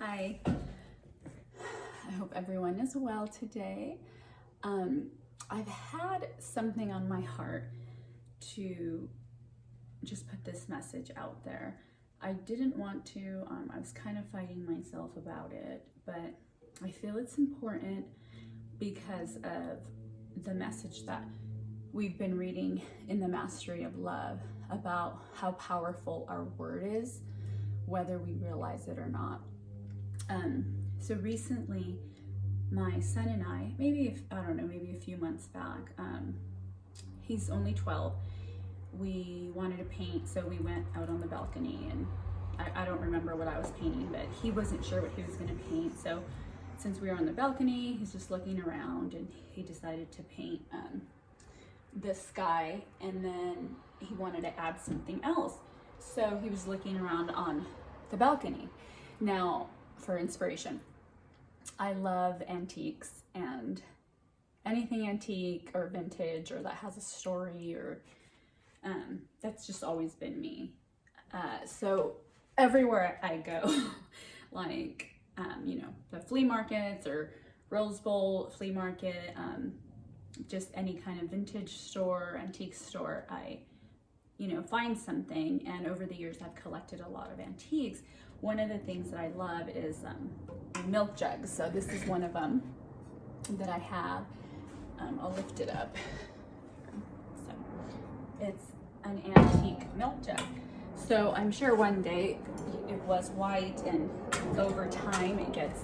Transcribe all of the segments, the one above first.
Hi, I hope everyone is well today. I've had something on my heart to just put this message out there. I didn't want to, I was kind of fighting myself about it, but I feel it's important because of the message that we've been reading in the Mastery of Love about how powerful our word is, whether we realize it or not. So recently, my son and I, maybe a few months back, he's only 12, we wanted to paint, so we went out on the balcony, and I don't remember what I was painting, but he wasn't sure what he was going to paint, so since we were on the balcony, he's just looking around, and he decided to paint the sky, and then he wanted to add something else, so he was looking around on the balcony. Now, for inspiration, I love antiques, and anything antique or vintage or that has a story, or that's just always been me. So everywhere I go, like the flea markets or Rose Bowl flea market, just any kind of vintage store, antique store, I find something. And over the years I've collected a lot of antiques. One of the things that I love is milk jugs. So this is one of them that I have. I'll lift it up. So it's an antique milk jug. So I'm sure one day it was white, and over time it gets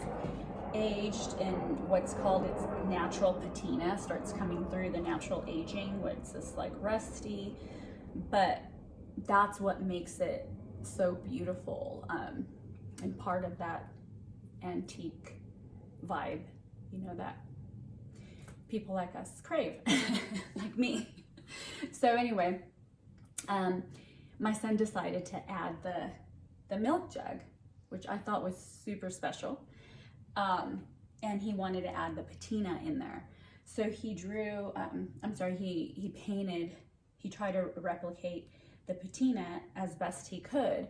aged, and what's called its natural patina starts coming through, the natural aging, where it's just like rusty. But that's what makes it so beautiful, and part of that antique vibe, that people like us crave, like me. So anyway, my son decided to add the milk jug, which I thought was super special, and he wanted to add the patina in there. So he drew, he painted, he tried to replicate the patina as best he could.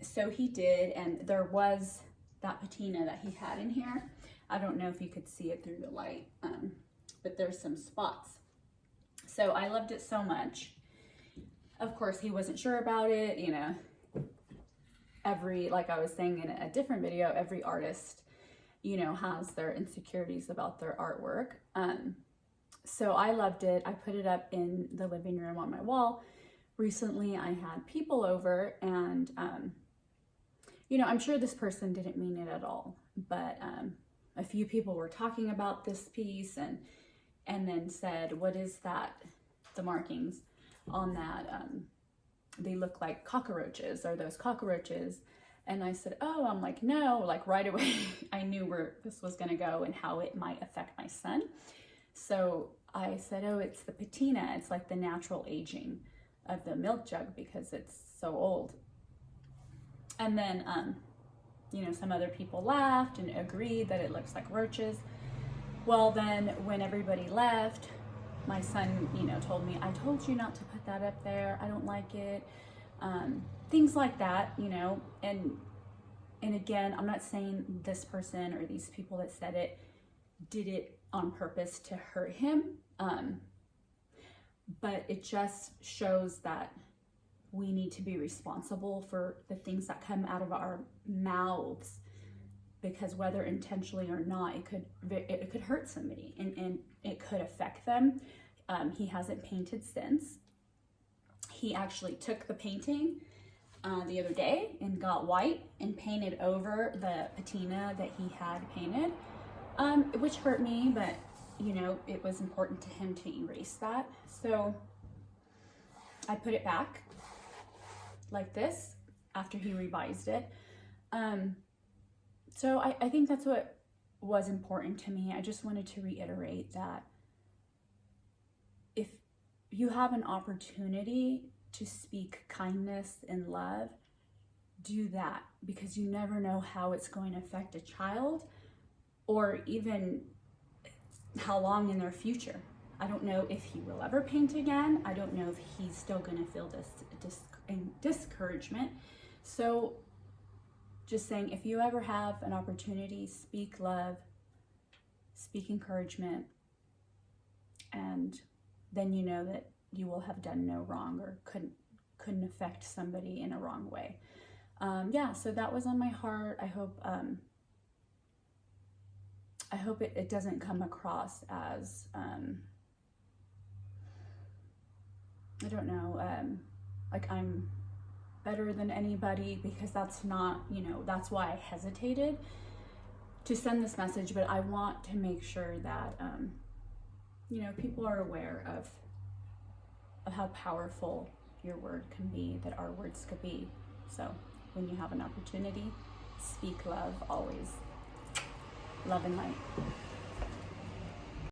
So he did, and there was that patina that he had in here. I don't know if you could see it through the light, but there's some spots. So I loved it so much. Of course, he wasn't sure about it. Like I was saying in a different video, every artist, has their insecurities about their artwork. So I loved it. I put it up in the living room on my wall. Recently, I had people over, and, I'm sure this person didn't mean it at all, but a few people were talking about this piece and then said, what is that? The markings on that, they look like cockroaches. Are those cockroaches? And I said, oh, I'm like, no, like right away, I knew where this was gonna go and how it might affect my son. So I said, oh, it's the patina. It's like the natural aging of the milk jug because it's so old. And then, some other people laughed and agreed that it looks like roaches. Well, then when everybody left, my son, told me, I told you not to put that up there. I don't like it. Things like that, and again, I'm not saying this person or these people that said it did it on purpose to hurt him. But it just shows that we need to be responsible for the things that come out of our mouths, because whether intentionally or not, it could hurt somebody and it could affect them. He hasn't painted since. He actually took the painting the other day and got white and painted over the patina that he had painted, which hurt me, but it was important to him to erase that. So I put it back like this after he revised it. So I think that's what was important to me. I just wanted to reiterate that if you have an opportunity to speak kindness and love, do that, because you never know how it's going to affect a child, or even how long in their future. I don't know if he will ever paint again. I don't know if he's still going to feel this discouragement. So just saying, if you ever have an opportunity, speak love, speak encouragement, and then you know that you will have done no wrong or couldn't affect somebody in a wrong way. Yeah, so that was on my heart. I hope it doesn't come across as, I don't know, like I'm better than anybody, because that's not, that's why I hesitated to send this message. But I want to make sure that, people are aware of how powerful your word can be, that our words could be. So when you have an opportunity, speak love always. Love and light.